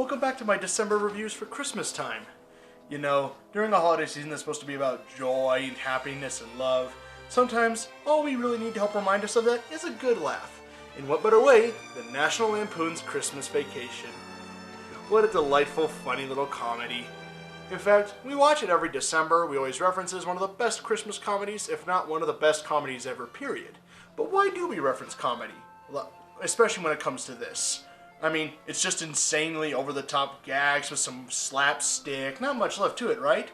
Welcome back to my December reviews for Christmas time. You know, during the holiday season that's supposed to be about joy and happiness and love, sometimes all we really need to help remind us of that is a good laugh. In what better way than National Lampoon's Christmas Vacation? What a delightful, funny little comedy. In fact, we watch it every December. We always reference it as one of the best Christmas comedies, if not one of the best comedies ever, period. But why do we reference comedy? Especially when it comes to this. I mean, it's just insanely over-the-top gags with some slapstick, not much left to it, right?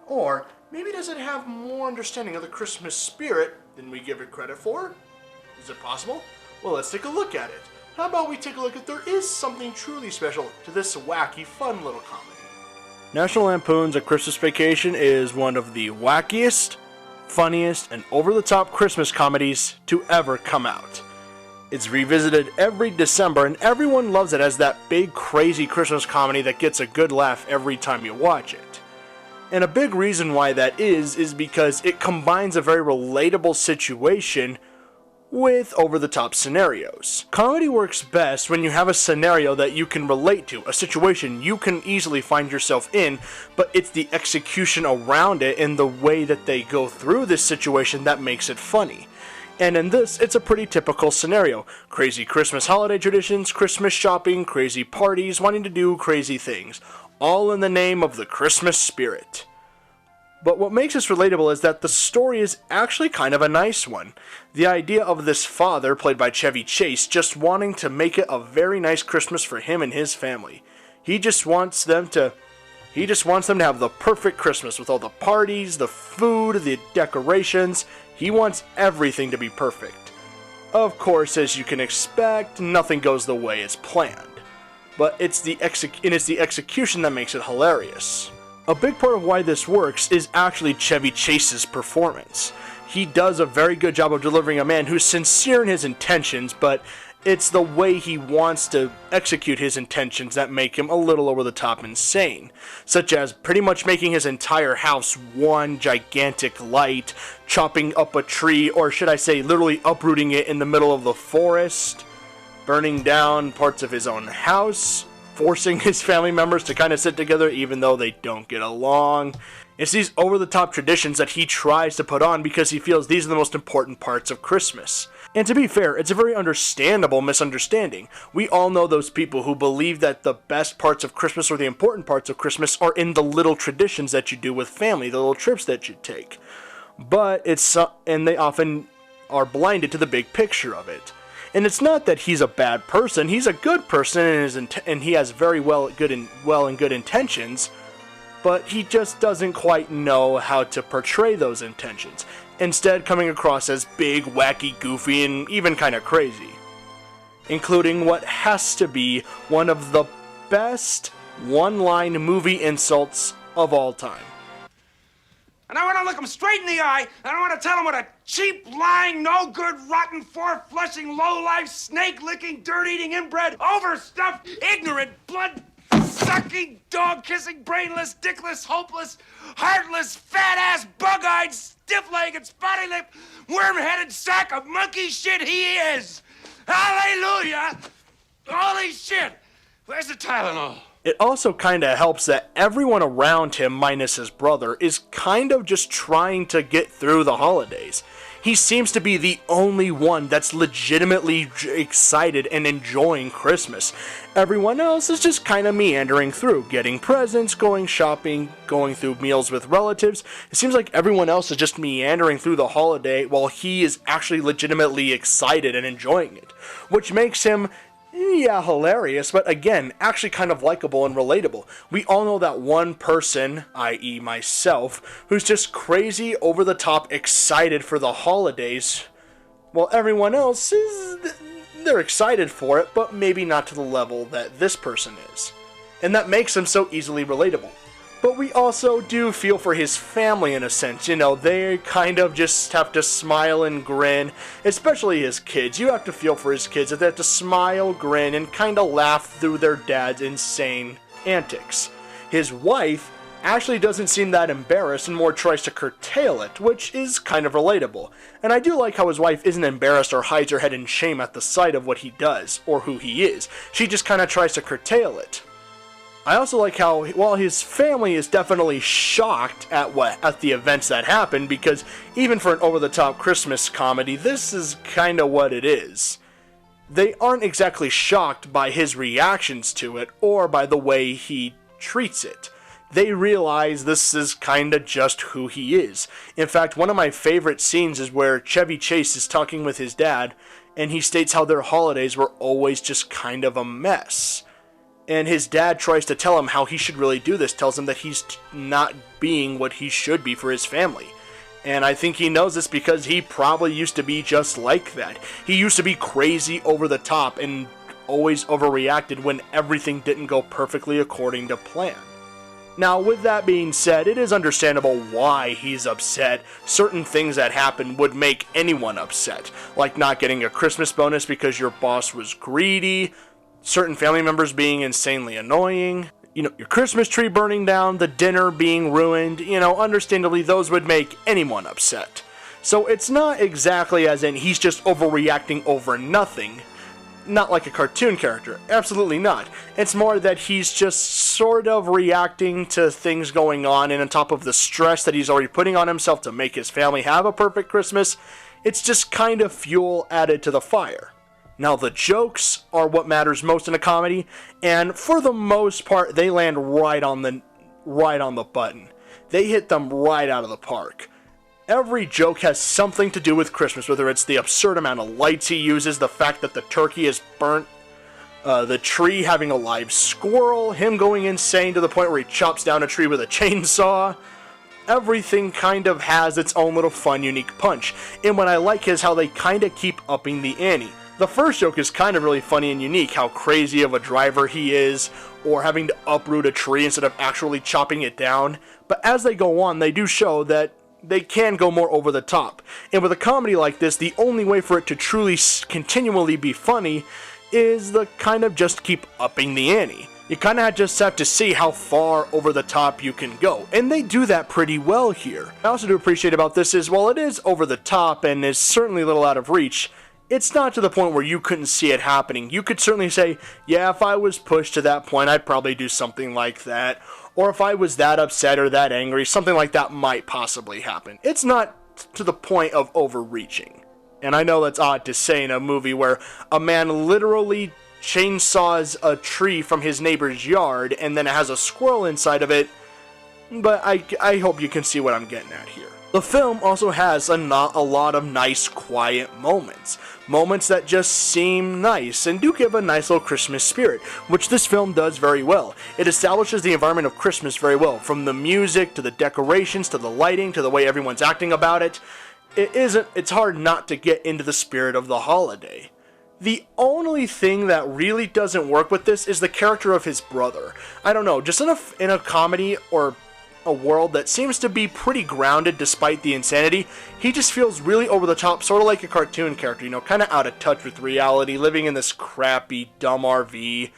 Or maybe does it have more understanding of the Christmas spirit than we give it credit for? Is it possible? Well, let's take a look at it. How about we take a look if there is something truly special to this wacky, fun little comedy? National Lampoon's A Christmas Vacation is one of the wackiest, funniest, and over-the-top Christmas comedies to ever come out. It's revisited every December, and everyone loves it as that big, crazy Christmas comedy that gets a good laugh every time you watch it. And a big reason why that is because it combines a very relatable situation with over-the-top scenarios. Comedy works best when you have a scenario that you can relate to, a situation you can easily find yourself in, but it's the execution around it and the way that they go through this situation that makes it funny. And in this, it's a pretty typical scenario. Crazy Christmas holiday traditions, Christmas shopping, crazy parties, wanting to do crazy things. All in the name of the Christmas spirit. But what makes this relatable is that the story is actually kind of a nice one. The idea of this father, played by Chevy Chase, just wanting to make it a very nice Christmas for him and his family. He just wants them to have the perfect Christmas with all the parties, the food, the decorations. He wants everything to be perfect. Of course, as you can expect, nothing goes the way it's planned. But it's the execution that makes it hilarious. A big part of why this works is actually Chevy Chase's performance. He does a very good job of delivering a man who's sincere in his intentions, but it's the way he wants to execute his intentions that make him a little over-the-top insane, such as pretty much making his entire house one gigantic light, chopping up a tree, or should I say literally uprooting it in the middle of the forest, burning down parts of his own house, forcing his family members to kind of sit together even though they don't get along. It's these over-the-top traditions that he tries to put on because he feels these are the most important parts of Christmas. And to be fair, it's a very understandable misunderstanding. We all know those people who believe that the best parts of Christmas or the important parts of Christmas are in the little traditions that you do with family, the little trips that you take. But they often are blinded to the big picture of it. And it's not that he's a bad person. He's a good person, and he has very well and good intentions. But he just doesn't quite know how to portray those intentions. Instead, coming across as big, wacky, goofy, and even kind of crazy. Including what has to be one of the best one-line movie insults of all time. And I want to look him straight in the eye, and I want to tell him what a cheap, lying, no-good, rotten, four-flushing, low-life, snake-licking, dirt-eating, inbred, overstuffed, ignorant, blood-sucking, dog-kissing, brainless, dickless, hopeless, heartless, fat-ass, bug-eyed, stiff-legged, spotty-lipped, worm-headed sack of monkey shit he is! Hallelujah! Holy shit! Where's the Tylenol? It also kind of helps that everyone around him, minus his brother, is kind of just trying to get through the holidays. He seems to be the only one that's legitimately excited and enjoying Christmas. Everyone else is just kind of meandering through, getting presents, going shopping, going through meals with relatives. It seems like everyone else is just meandering through the holiday while he is actually legitimately excited and enjoying it, which makes him hilarious, but again, actually kind of likable and relatable. We all know that one person, i.e. myself, who's just crazy, over-the-top excited for the holidays, while everyone else they're excited for it, but maybe not to the level that this person is. And that makes him so easily relatable. But we also do feel for his family in a sense. You know, they kind of just have to smile and grin, especially his kids. You have to feel for his kids that they have to smile, grin, and kind of laugh through their dad's insane antics. His wife actually doesn't seem that embarrassed and more tries to curtail it, which is kind of relatable. And I do like how his wife isn't embarrassed or hides her head in shame at the sight of what he does, or who he is. She just kind of tries to curtail it. I also like how, while his family is definitely shocked at the events that happened, because even for an over-the-top Christmas comedy, this is kind of what it is. They aren't exactly shocked by his reactions to it, or by the way he treats it. They realize this is kind of just who he is. In fact, one of my favorite scenes is where Chevy Chase is talking with his dad, and he states how their holidays were always just kind of a mess. And his dad tries to tell him how he should really do this, tells him that he's not being what he should be for his family. And I think he knows this because he probably used to be just like that. He used to be crazy over the top and always overreacted when everything didn't go perfectly according to plan. Now, with that being said, it is understandable why he's upset. Certain things that happen would make anyone upset, like not getting a Christmas bonus because your boss was greedy, certain family members being insanely annoying, your Christmas tree burning down, the dinner being ruined, understandably those would make anyone upset. So it's not exactly as in he's just overreacting over nothing. Not like a cartoon character. Absolutely not. It's more that he's just sort of reacting to things going on, and on top of the stress that he's already putting on himself to make his family have a perfect Christmas, it's just kind of fuel added to the fire. Now, the jokes are what matters most in a comedy, and for the most part, they land right on the button. They hit them right out of the park. Every joke has something to do with Christmas, whether it's the absurd amount of lights he uses, the fact that the turkey is burnt, the tree having a live squirrel, him going insane to the point where he chops down a tree with a chainsaw. Everything kind of has its own little fun, unique punch. And what I like is how they kind of keep upping the ante. The first joke is kind of really funny and unique, how crazy of a driver he is, or having to uproot a tree instead of actually chopping it down. But as they go on, they do show that they can go more over the top. And with a comedy like this, the only way for it to truly continually be funny is the kind of just keep upping the ante. You kind of just have to see how far over the top you can go. And they do that pretty well here. I also do appreciate about this is, while it is over the top and is certainly a little out of reach, it's not to the point where you couldn't see it happening. You could certainly say, yeah, if I was pushed to that point, I'd probably do something like that. Or if I was that upset or that angry, something like that might possibly happen. It's not to the point of overreaching. And I know that's odd to say in a movie where a man literally chainsaws a tree from his neighbor's yard and then it has a squirrel inside of it, but I hope you can see what I'm getting at here. The film also has a lot of nice, quiet moments. Moments that just seem nice and do give a nice little Christmas spirit, which this film does very well. It establishes the environment of Christmas very well, from the music, to the decorations, to the lighting, to the way everyone's acting about it. It's hard not to get into the spirit of the holiday. The only thing that really doesn't work with this is the character of his brother. I don't know, just in a comedy or a world that seems to be pretty grounded despite the insanity, he just feels really over the top, sort of like a cartoon character, kind of out of touch with reality, living in this crappy, dumb RV,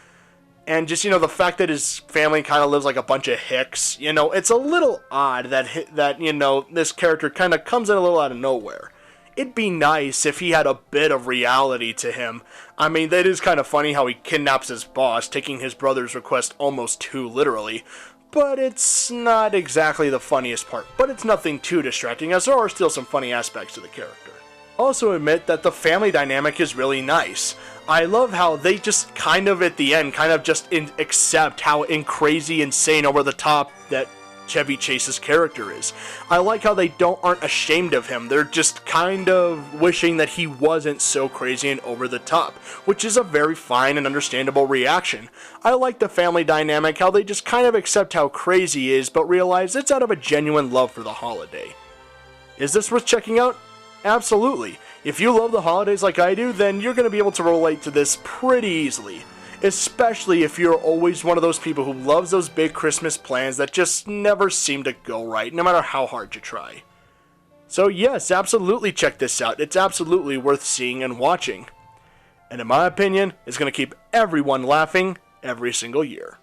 and just, the fact that his family kind of lives like a bunch of hicks, it's a little odd that this character kind of comes in a little out of nowhere. It'd be nice if he had a bit of reality to him. I mean, that is kind of funny how he kidnaps his boss, taking his brother's request almost too literally. But it's not exactly the funniest part. But it's nothing too distracting, as there are still some funny aspects to the character. Also admit that the family dynamic is really nice. I love how they just kind of at the end just accept how crazy, insane, over the top that Chevy Chase's character is. I like how they aren't ashamed of him. They're just kind of wishing that he wasn't so crazy and over the top, which is a very fine and understandable reaction. I like the family dynamic, how they just kind of accept how crazy he is, but realize it's out of a genuine love for the holiday. Is this worth checking out? Absolutely. If you love the holidays like I do, then you're going to be able to relate to this pretty easily. Especially if you're always one of those people who loves those big Christmas plans that just never seem to go right, no matter how hard you try. So yes, absolutely check this out. It's absolutely worth seeing and watching. And in my opinion, it's going to keep everyone laughing every single year.